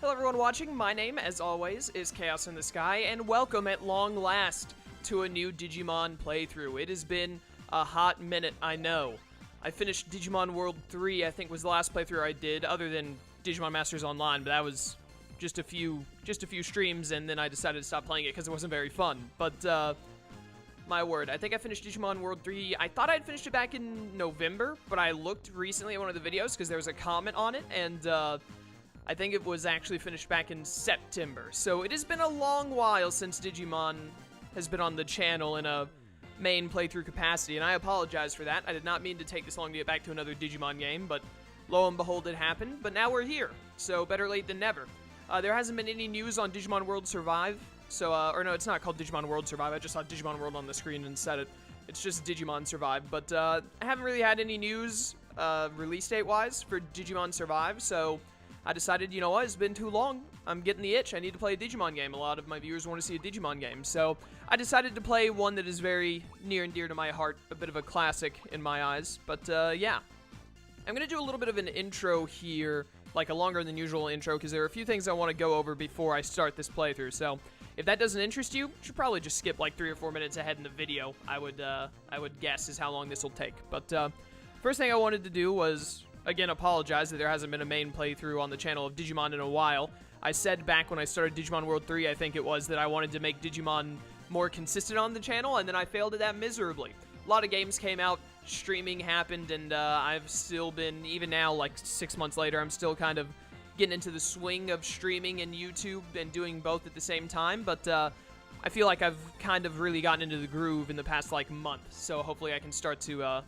Hello everyone watching, my name, as always, is Chaos in the Sky, and welcome at long last to a new Digimon playthrough. It has been a hot minute, I know. I finished Digimon World 3, I think was the last playthrough I did, other than Digimon Masters Online, but that was just a few streams, and then I decided to stop playing it because it wasn't very fun. But, my word, I think I finished Digimon World 3, I thought I'd finished it back in November, but I looked recently at one of the videos because there was a comment on it, and, I think it was actually finished back in September. So it has been a long while since Digimon has been on the channel in a main playthrough capacity, and I apologize for that. I did not mean to take this long to get back to another Digimon game, but lo and behold, it happened. But now we're here, so better late than never. There hasn't been any news on Digimon World Survive, so, or no, it's not called Digimon World Survive. I just saw Digimon World on the screen and said it. It's just Digimon Survive, but I haven't really had any news release date-wise for Digimon Survive, so I decided, you know what, it's been too long. I'm getting the itch. I need to play a Digimon game. A lot of my viewers want to see a Digimon game. So I decided to play one that is very near and dear to my heart. A bit of a classic in my eyes. But yeah. I'm going to do a little bit of an intro here, like a longer than usual intro, because there are a few things I want to go over before I start this playthrough. So if that doesn't interest you, you should probably just skip like 3 or 4 minutes ahead in the video. I would guess is how long this will take. But first thing I wanted to do was, again, apologize that there hasn't been a main playthrough on the channel of Digimon in a while. I said back when I started Digimon World 3, I think it was, that I wanted to make Digimon more consistent on the channel, and then I failed at that miserably. A lot of games came out, streaming happened, and I've still been, even now, like 6 months later, I'm still kind of getting into the swing of streaming and YouTube and doing both at the same time, but I feel like I've kind of really gotten into the groove in the past, like, month, so hopefully I can start to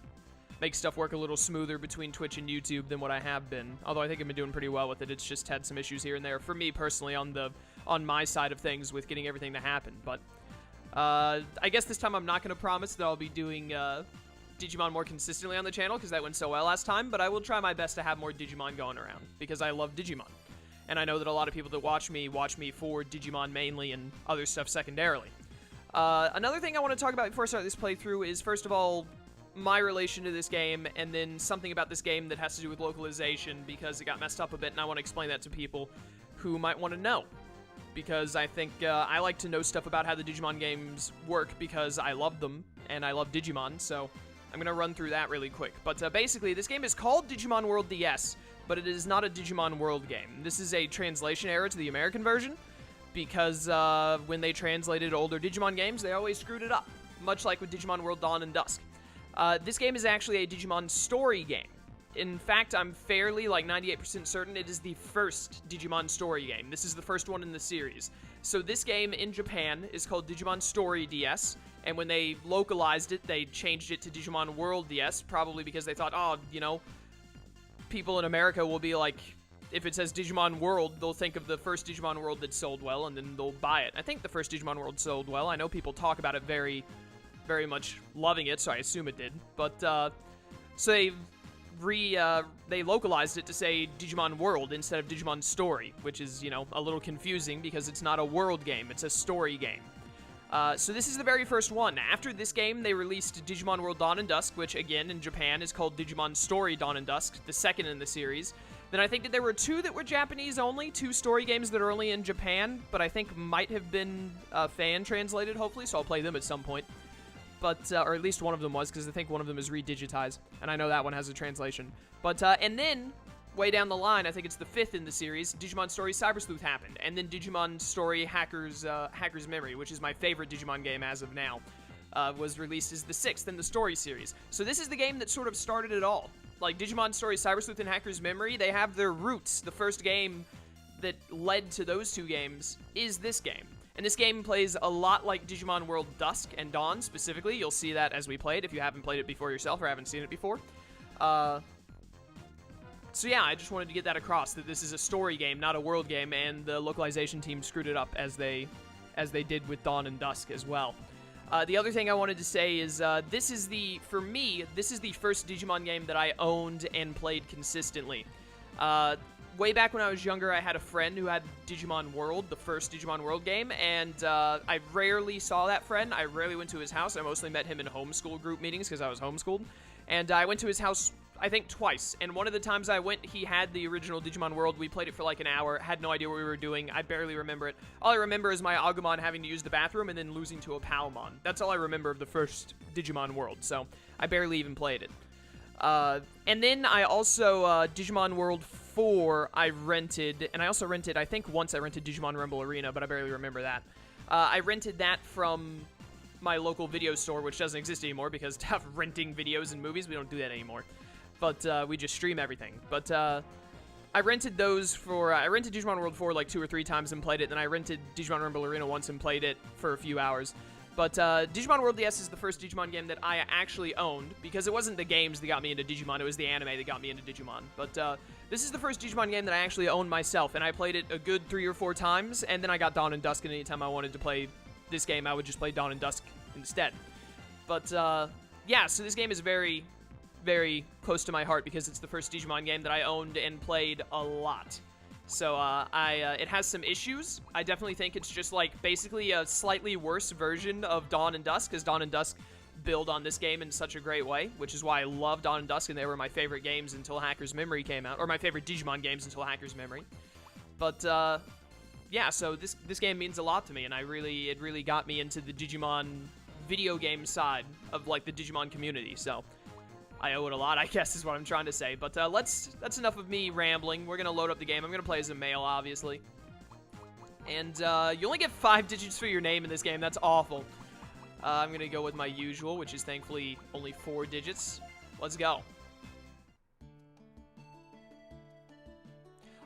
make stuff work a little smoother between Twitch and YouTube than what I have been. Although I think I've been doing pretty well with it. It's just had some issues here and there for me personally on my side of things with getting everything to happen. But I guess this time I'm not going to promise that I'll be doing Digimon more consistently on the channel because that went so well last time. But I will try my best to have more Digimon going around because I love Digimon. And I know that a lot of people that watch me for Digimon mainly and other stuff secondarily. Another thing I want to talk about before I start this playthrough is, first of all, my relation to this game, and then something about this game that has to do with localization because it got messed up a bit, and I want to explain that to people who might want to know. Because I think I like to know stuff about how the Digimon games work because I love them, and I love Digimon, so I'm going to run through that really quick. But basically, this game is called Digimon World DS, but it is not a Digimon World game. This is a translation error to the American version, because when they translated older Digimon games, they always screwed it up, much like with Digimon World Dawn and Dusk. This game is actually a Digimon Story game. In fact, I'm fairly, like, 98% certain it is the first Digimon Story game. This is the first one in the series. So this game in Japan is called Digimon Story DS, and when they localized it, they changed it to Digimon World DS, probably because they thought, oh, you know, people in America will be like, if it says Digimon World, they'll think of the first Digimon World that sold well, and then they'll buy it. I think the first Digimon World sold well. I know people talk about it very much loving it, so I assume it did. But, so they localized it to say Digimon World instead of Digimon Story, which is, you know, a little confusing because it's not a world game, it's a story game. So this is the very first one. After this game, they released Digimon World Dawn and Dusk, which, again, in Japan is called Digimon Story Dawn and Dusk, the second in the series. Then I think that there were 2 that were Japanese only, 2 story games that are only in Japan, but I think might have been fan-translated, hopefully, so I'll play them at some point. But, or at least one of them was, because I think one of them is redigitized, and I know that one has a translation. But, and then, way down the line, I think it's the 5th in the series, Digimon Story Cyber Sleuth happened, and then Digimon Story Hacker's Memory, which is my favorite Digimon game as of now, was released as the 6th in the Story series. So this is the game that sort of started it all. Like, Digimon Story Cyber Sleuth and Hacker's Memory, they have their roots. The first game that led to those 2 games is this game. And this game plays a lot like Digimon World Dusk and Dawn, specifically. You'll see that as we play it, if you haven't played it before yourself or haven't seen it before. So yeah, I just wanted to get that across, that this is a story game, not a world game, and the localization team screwed it up as they did with Dawn and Dusk as well. The other thing I wanted to say is, for me, this is the first Digimon game that I owned and played consistently. Way back when I was younger, I had a friend who had Digimon World, the first Digimon World game, and I rarely saw that friend. I rarely went to his house. I mostly met him in homeschool group meetings because I was homeschooled. And I went to his house I think, twice. And one of the times I went, he had the original Digimon World. We played it for like an hour. Had no idea what we were doing. I barely remember it. All I remember is my Agumon having to use the bathroom and then losing to a Palmon. That's all I remember of the first Digimon World. So I barely even played it. And then I also, Digimon World 4, I rented. And I also rented, I think once I rented Digimon Rumble Arena, but I barely remember that. I rented that from my local video store, which doesn't exist anymore because to have renting videos and movies, we don't do that anymore. But we just stream everything. But I rented those for, I rented Digimon World 4 like 2 or 3 times and played it, then I rented Digimon Rumble Arena once and played it for a few hours. But Digimon World DS is the first Digimon game that I actually owned, because it wasn't the games that got me into Digimon, it was the anime that got me into Digimon. But this is the first Digimon game that I actually owned myself, and I played it a good 3 or 4 times, and then I got Dawn and Dusk, and anytime I wanted to play this game, I would just play Dawn and Dusk instead. But yeah, so this game is very, very close to my heart because it's the first Digimon game that I owned and played a lot. So it has some issues. I definitely think it's just like basically a slightly worse version of Dawn and Dusk, because Dawn and Dusk build on this game in such a great way, which is why I love Dawn and Dusk, and they were my favorite games until Hacker's Memory came out, or my favorite Digimon games until Hacker's Memory. But yeah, so this game means a lot to me, and it really got me into the Digimon video game side of like the Digimon community. So I owe it a lot, I guess, is what I'm trying to say. But that's enough of me rambling. We're going to load up the game. I'm going to play as a male, obviously. And you only get 5 digits for your name in this game. That's awful. I'm going to go with my usual, which is thankfully only 4 digits. Let's go.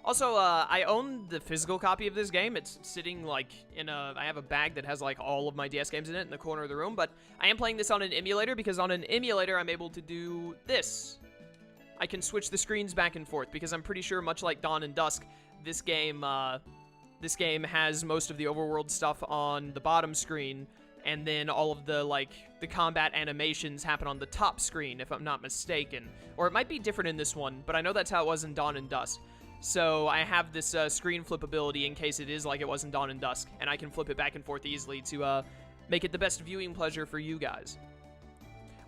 Also, I own the physical copy of this game. It's sitting, like, I have a bag that has, like, all of my DS games in it in the corner of the room, but I am playing this on an emulator, because on an emulator, I'm able to do this. I can switch the screens back and forth, because I'm pretty sure, much like Dawn and Dusk, this game has most of the overworld stuff on the bottom screen, and then all of the, like, the combat animations happen on the top screen, if I'm not mistaken. Or it might be different in this one, but I know that's how it was in Dawn and Dusk. So I have this screen flip ability in case it is like it was in Dawn and Dusk, and I can flip it back and forth easily to make it the best viewing pleasure for you guys.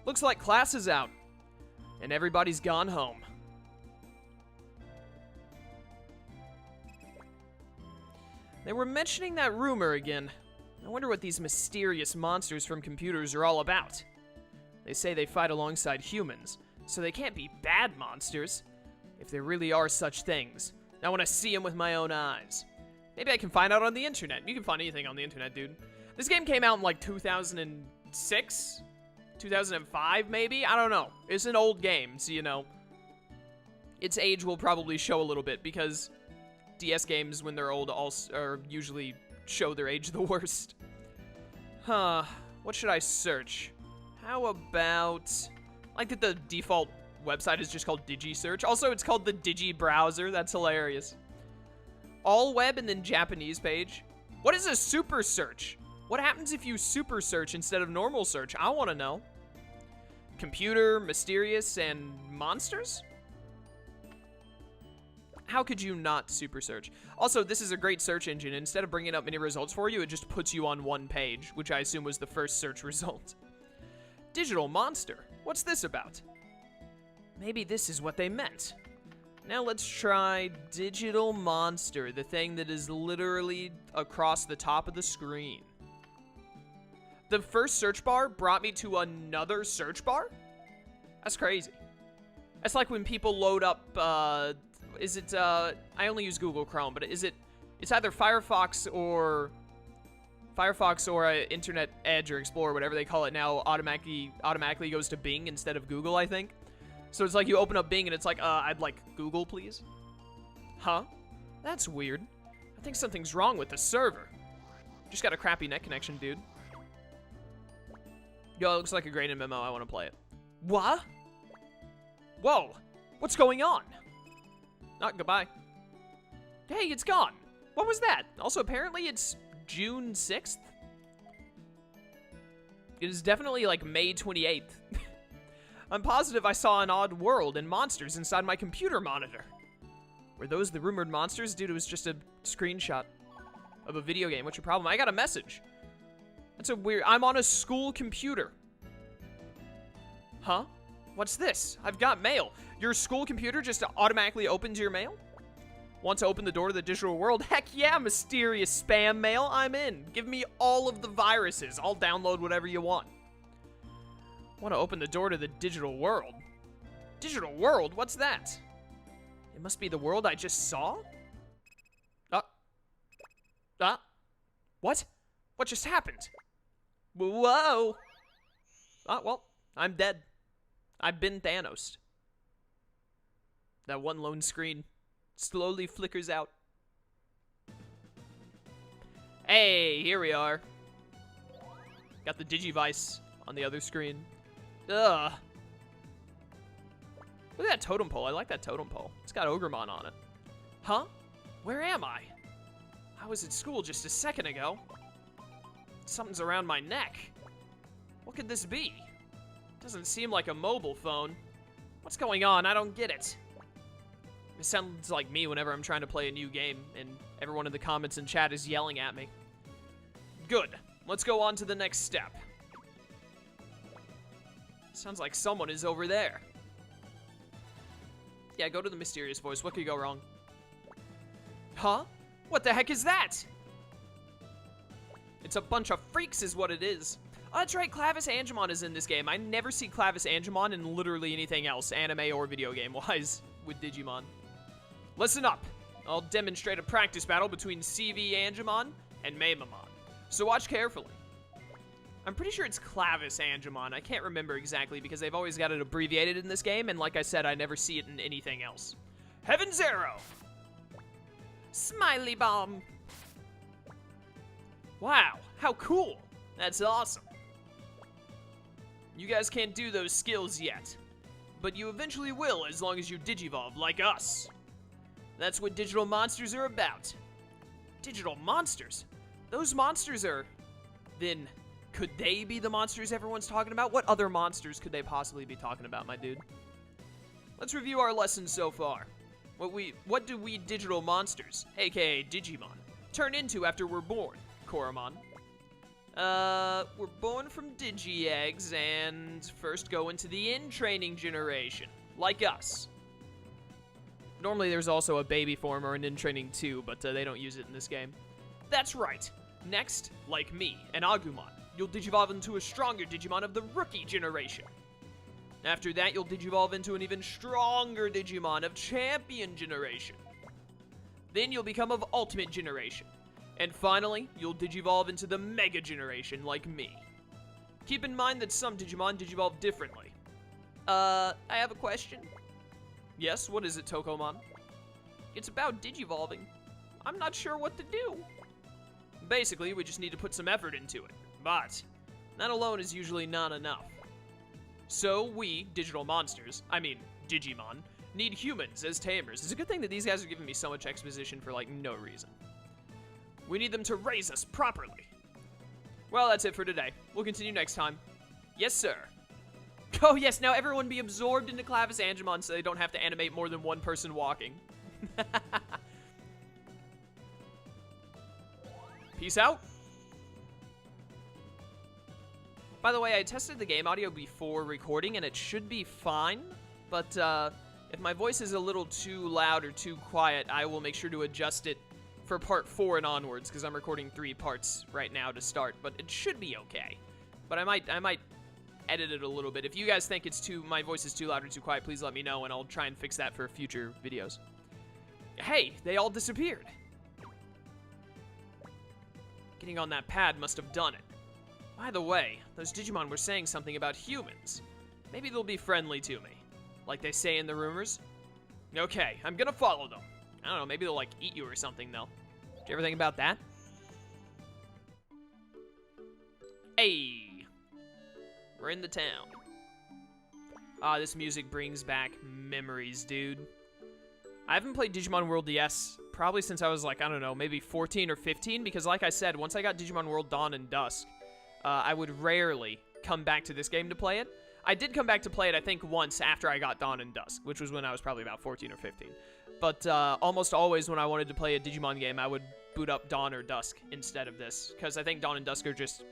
Looks like class is out, and everybody's gone home. They were mentioning that rumor again. I wonder what these mysterious monsters from computers are all about. They say they fight alongside humans, so they can't be bad monsters. If there really are such things, I want to see them with my own eyes. Maybe I can find out on the internet. You can find anything on the internet, dude. This game came out in like 2006? 2005, maybe? I don't know. It's an old game, so you know. Its age will probably show a little bit, because DS games, when they're old, usually show their age the worst. Huh. What should I search? How about... I like that the default website is just called DigiSearch. Also, it's called the Digi browser. That's hilarious. All web and then Japanese page. What is a super search? What happens if you super search instead of normal search? I want to know. Computer, mysterious, and monsters? How could you not super search? Also, this is a great search engine. Instead of bringing up many results for you, it just puts you on one page, which I assume was the first search result. Digital monster. What's this about? Maybe this is what they meant. Now let's try Digital Monster, the thing that is literally across the top of the screen. The first search bar brought me to another search bar? That's crazy. That's like when people load up, I only use Google Chrome, but it's either Firefox or Internet Edge or Explorer, whatever they call it now, automatically goes to Bing instead of Google, I think. So it's like you open up Bing and it's like, I'd like Google, please. Huh? That's weird. I think something's wrong with the server. Just got a crappy net connection, dude. Yo, it looks like a great MMO. I want to play it. What? Whoa. What's going on? Not goodbye. Hey, it's gone. What was that? Also, apparently it's June 6th. It is definitely like May 28th. I'm positive I saw an odd world and monsters inside my computer monitor. Were those the rumored monsters? Dude, it was just a screenshot of a video game. What's your problem? I got a message. That's a weird... I'm on a school computer. Huh? What's this? I've got mail. Your school computer just automatically opens your mail? Want to open the door to the digital world? Heck yeah, mysterious spam mail. I'm in. Give me all of the viruses. I'll download whatever you want. Want to open the door to the digital world? Digital world? What's that? It must be the world I just saw? What? What just happened? Whoa! Well, I'm dead. I've been Thanos. That one lone screen slowly flickers out. Hey, here we are. Got the Digivice on the other screen. Ugh. Look at that totem pole. I like that totem pole. It's got Ogremon on it. Huh? Where am I? I was at school just a second ago. Something's around my neck. What could this be? Doesn't seem like a mobile phone. What's going on? I don't get it. It sounds like me whenever I'm trying to play a new game, and everyone in the comments and chat is yelling at me. Good. Let's go on to the next step. Sounds like someone is over there. Yeah, go to the mysterious voice. What could go wrong? Huh? What the heck is that? It's a bunch of freaks is what it is. Oh, that's right, ClavisAngemon is in this game. I never see ClavisAngemon in literally anything else, anime or video game-wise, with Digimon. Listen up. I'll demonstrate a practice battle between CVAngemon and Mamemon. So watch carefully. I'm pretty sure it's ClavisAngemon. I can't remember exactly because they've always got it abbreviated in this game, and like I said, I never see it in anything else. Heaven Zero! Smiley Bomb! Wow, how cool! That's awesome. You guys can't do those skills yet, but you eventually will as long as you digivolve like us. That's what digital monsters are about. Digital monsters? Those monsters are... Then, could they be the monsters everyone's talking about? What other monsters could they possibly be talking about, my dude? Let's review our lessons so far. What do we digital monsters, aka Digimon, turn into after we're born, Koromon? We're born from Digi-Eggs and first go into the in-training generation, like us. Normally there's also a baby form or an in-training too, but they don't use it in this game. That's right. Next, like me, an Agumon, you'll digivolve into a stronger Digimon of the rookie generation. After that, you'll digivolve into an even stronger Digimon of champion generation. Then you'll become of ultimate generation. And finally, you'll digivolve into the mega generation like me. Keep in mind that some Digimon digivolve differently. I have a question. Yes, what is it, Tokomon? It's about digivolving. I'm not sure what to do. Basically, we just need to put some effort into it. But that alone is usually not enough. So we, digital monsters, I mean, Digimon, need humans as tamers. It's a good thing that these guys are giving me so much exposition for, like, no reason. We need them to raise us properly. Well, that's it for today. We'll continue next time. Yes, sir. Oh, yes, now everyone be absorbed into ClavisAngemon so they don't have to animate more than one person walking. Peace out. By the way, I tested the game audio before recording, and it should be fine, but if my voice is a little too loud or too quiet, I will make sure to adjust it for part 4 and onwards, because I'm recording 3 parts right now to start, but it should be okay. But I might edit it a little bit. If you guys think my voice is too loud or too quiet, please let me know, and I'll try and fix that for future videos. Hey, they all disappeared. Getting on that pad must have done it. By the way, those Digimon were saying something about humans. Maybe they'll be friendly to me, like they say in the rumors. Okay, I'm gonna follow them. I don't know, maybe they'll, like, eat you or something, though. Did you ever think about that? Hey! We're in the town. Ah, this music brings back memories, dude. I haven't played Digimon World DS probably since I was, like, I don't know, maybe 14 or 15, because like I said, once I got Digimon World Dawn and Dusk, I would rarely come back to this game to play it. I did come back to play it, I think, once after I got Dawn and Dusk, which was when I was probably about 14 or 15. But almost always when I wanted to play a Digimon game, I would boot up Dawn or Dusk instead of this, because I think Dawn and Dusk are just,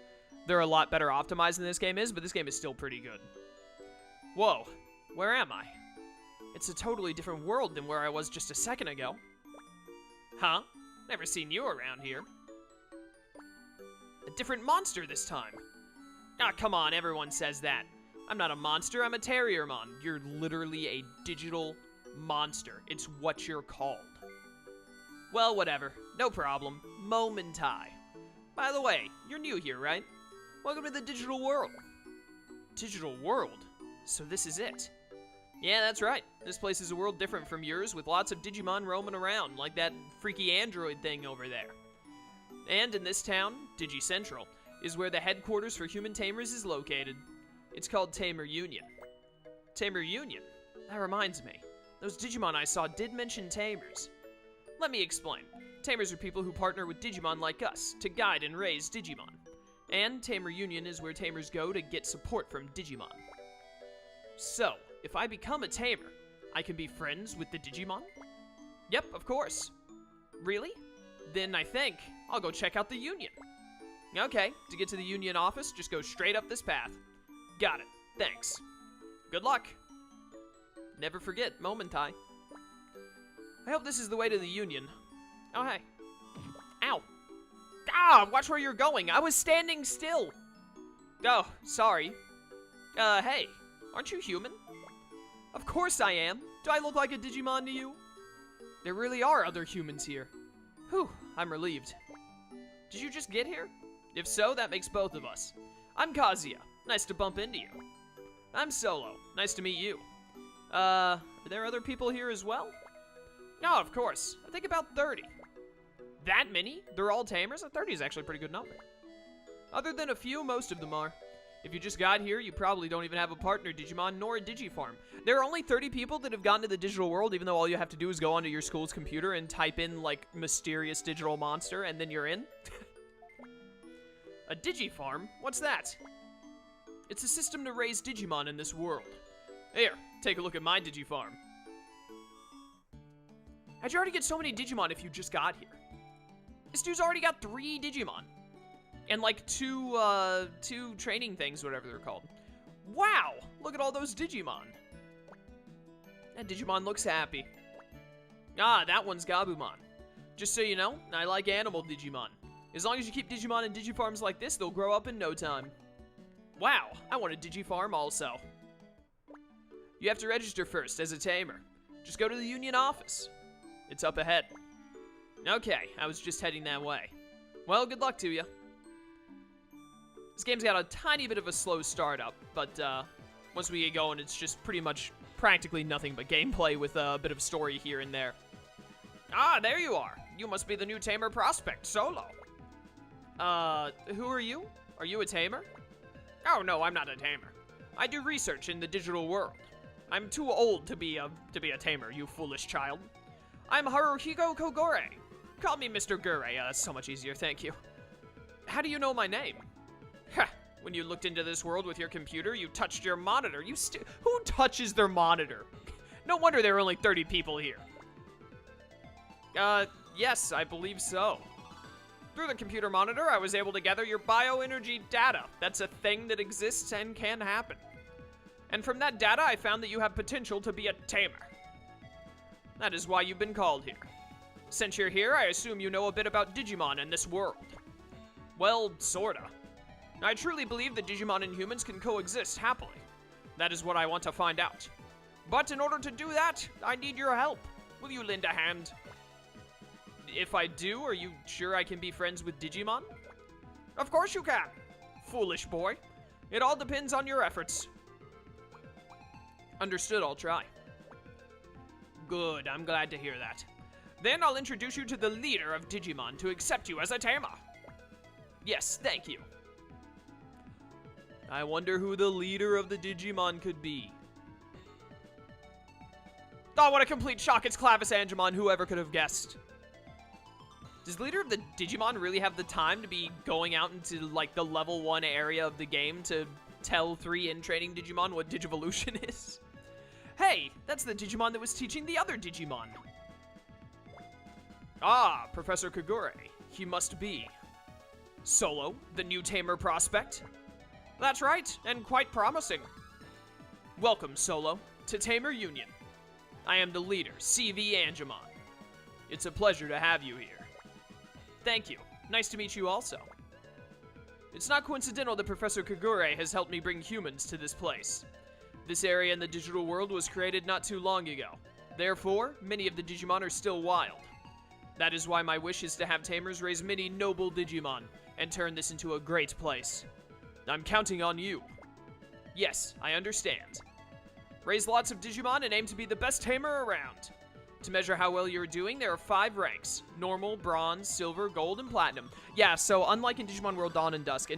they're a lot better optimized than this game is, but this game is still pretty good. Whoa, Where am I? It's a totally different world than where I was just a second ago. Huh? Never seen you around here. A different monster this time. Ah, come on, everyone says that. I'm not a monster, I'm a Terriermon. You're literally a digital monster. It's what you're called. Well, whatever. No problem. Momentai. By the way, you're new here, right? Welcome to the digital world. Digital world? So this is it. Yeah, that's right. This place is a world different from yours with lots of Digimon roaming around, like that freaky android thing over there. And in this town, Digi-Central, is where the headquarters for human tamers is located. It's called Tamer Union. Tamer Union? That reminds me. Those Digimon I saw did mention tamers. Let me explain. Tamers are people who partner with Digimon like us to guide and raise Digimon. And Tamer Union is where tamers go to get support from Digimon. So, if I become a tamer, I can be friends with the Digimon? Yep, of course. Really? Then I think I'll go check out the Union. Okay, to get to the Union office, just go straight up this path. Got it. Thanks. Good luck. Never forget, Momentai. I hope this is the way to the Union. Oh, hey. Ow. Ah, watch where you're going. I was standing still. Oh, sorry. Hey. Aren't you human? Of course I am. Do I look like a Digimon to you? There really are other humans here. Whew, I'm relieved. Did you just get here? If so, that makes both of us. I'm Kazuya. Nice to bump into you. I'm Solo. Nice to meet you. Are there other people here as well? No, of course. I think about 30. That many? They're all tamers? 30 is actually a pretty good number. Other than a few, most of them are. If you just got here, you probably don't even have a partner Digimon nor a Digi-Farm. There are only 30 people that have gotten to the digital world, even though all you have to do is go onto your school's computer and type in, like, mysterious digital monster, and then you're in. A Digi-Farm? What's that? It's a system to raise Digimon in this world. Here, take a look at my Digi-Farm. How'd you already get so many Digimon if you just got here? This dude's already got 3 Digimon. And like two training things, whatever they're called. Wow! Look at all those Digimon. That Digimon looks happy. Ah, that one's Gabumon. Just so you know, I like animal Digimon. As long as you keep Digimon in Digi-Farms like this, they'll grow up in no time. Wow, I want a Digi-Farm also. You have to register first as a tamer. Just go to the Union office. It's up ahead. Okay, I was just heading that way. Well, good luck to you. This game's got a tiny bit of a slow startup, but once we get going, it's just pretty much practically nothing but gameplay with a bit of story here and there. Ah, there you are. You must be the new tamer prospect, Solo. Who are you? Are you a tamer? Oh, no, I'm not a tamer. I do research in the digital world. I'm too old to be a tamer, you foolish child. I'm Haruhiko Kogure. Call me Mr. Gure, so much easier, thank you. How do you know my name? Heh, when you looked into this world with your computer, you touched your monitor. Who touches their monitor? No wonder there are only 30 people here. Yes, I believe so. Through the computer monitor, I was able to gather your bioenergy data. That's a thing that exists and can happen. And from that data, I found that you have potential to be a tamer. That is why you've been called here. Since you're here, I assume you know a bit about Digimon and this world. Well, sorta. I truly believe that Digimon and humans can coexist happily. That is what I want to find out. But in order to do that, I need your help. Will you lend a hand? If I do, are you sure I can be friends with Digimon? Of course you can, foolish boy. It all depends on your efforts. Understood, I'll try. Good, I'm glad to hear that. Then I'll introduce you to the leader of Digimon to accept you as a tamer. Yes, thank you. I wonder who the leader of the Digimon could be. Oh, what a complete shock, it's ClavisAngemon, whoever could have guessed. Does the leader of the Digimon really have the time to be going out into, like, the level 1 area of the game to tell 3 in-training Digimon what Digivolution is? Hey, that's the Digimon that was teaching the other Digimon. Ah, Professor Kogure. He must be. Solo, the new tamer prospect? That's right, and quite promising. Welcome, Solo. to Tamer Union. I am the leader, ClavisAngemon. It's a pleasure to have you here. Thank you. Nice to meet you also. It's not coincidental that Professor Gure has helped me bring humans to this place. This area in the digital world was created not too long ago. Therefore, many of the Digimon are still wild. That is why my wish is to have Tamers raise many noble Digimon and turn this into a great place. I'm counting on you. Yes, I understand. Raise lots of Digimon and aim to be the best Tamer around. To measure how well you're doing, there are 5 ranks. Normal, Bronze, Silver, Gold, and Platinum. Yeah, so unlike in Digimon World Dawn and Dusk,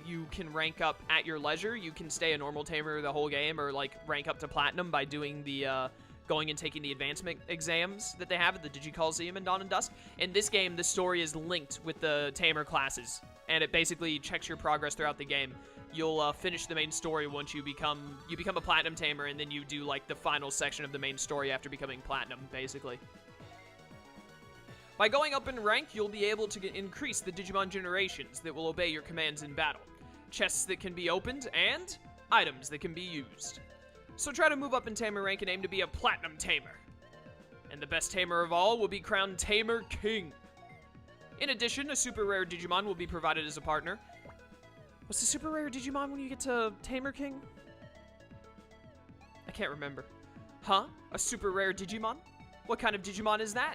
you can rank up at your leisure. You can stay a normal Tamer the whole game, or like rank up to Platinum by doing the, going and taking the advancement exams that they have at the Digi-Coliseum in Dawn and Dusk. In this game, the story is linked with the Tamer classes, and it basically checks your progress throughout the game. You'll finish the main story once you become a Platinum Tamer, and then you do, like, the final section of the main story after becoming Platinum, basically. By going up in rank, you'll be able to increase the Digimon generations that will obey your commands in battle, chests that can be opened, and items that can be used. So try to move up in Tamer rank and aim to be a Platinum Tamer. And the best Tamer of all will be crowned Tamer King. In addition, a super rare Digimon will be provided as a partner. What's the super rare Digimon when you get to Tamer King? I can't remember. Huh? A super rare Digimon? What kind of Digimon is that?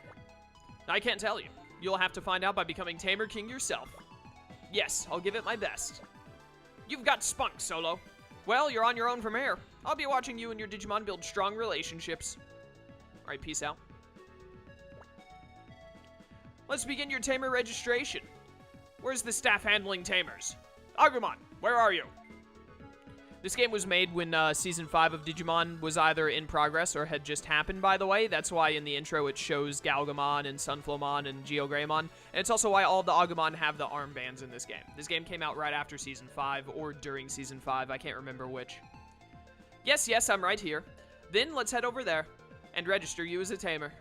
I can't tell you. You'll have to find out by becoming Tamer King yourself. Yes, I'll give it my best. You've got spunk, Solo. Well, you're on your own from here. I'll be watching you and your Digimon build strong relationships. Alright, peace out. Let's begin your Tamer registration. Where's the staff handling Tamers? Agumon, where are you? This game was made when Season 5 of Digimon was either in progress or had just happened, by the way. That's why in the intro it shows Galgamon and Sunflowmon and Geogreymon. And it's also why all the Agumon have the armbands in this game. This game came out right after Season 5 or during Season 5. I can't remember which. Yes, I'm right here. Then let's head over there and register you as a Tamer.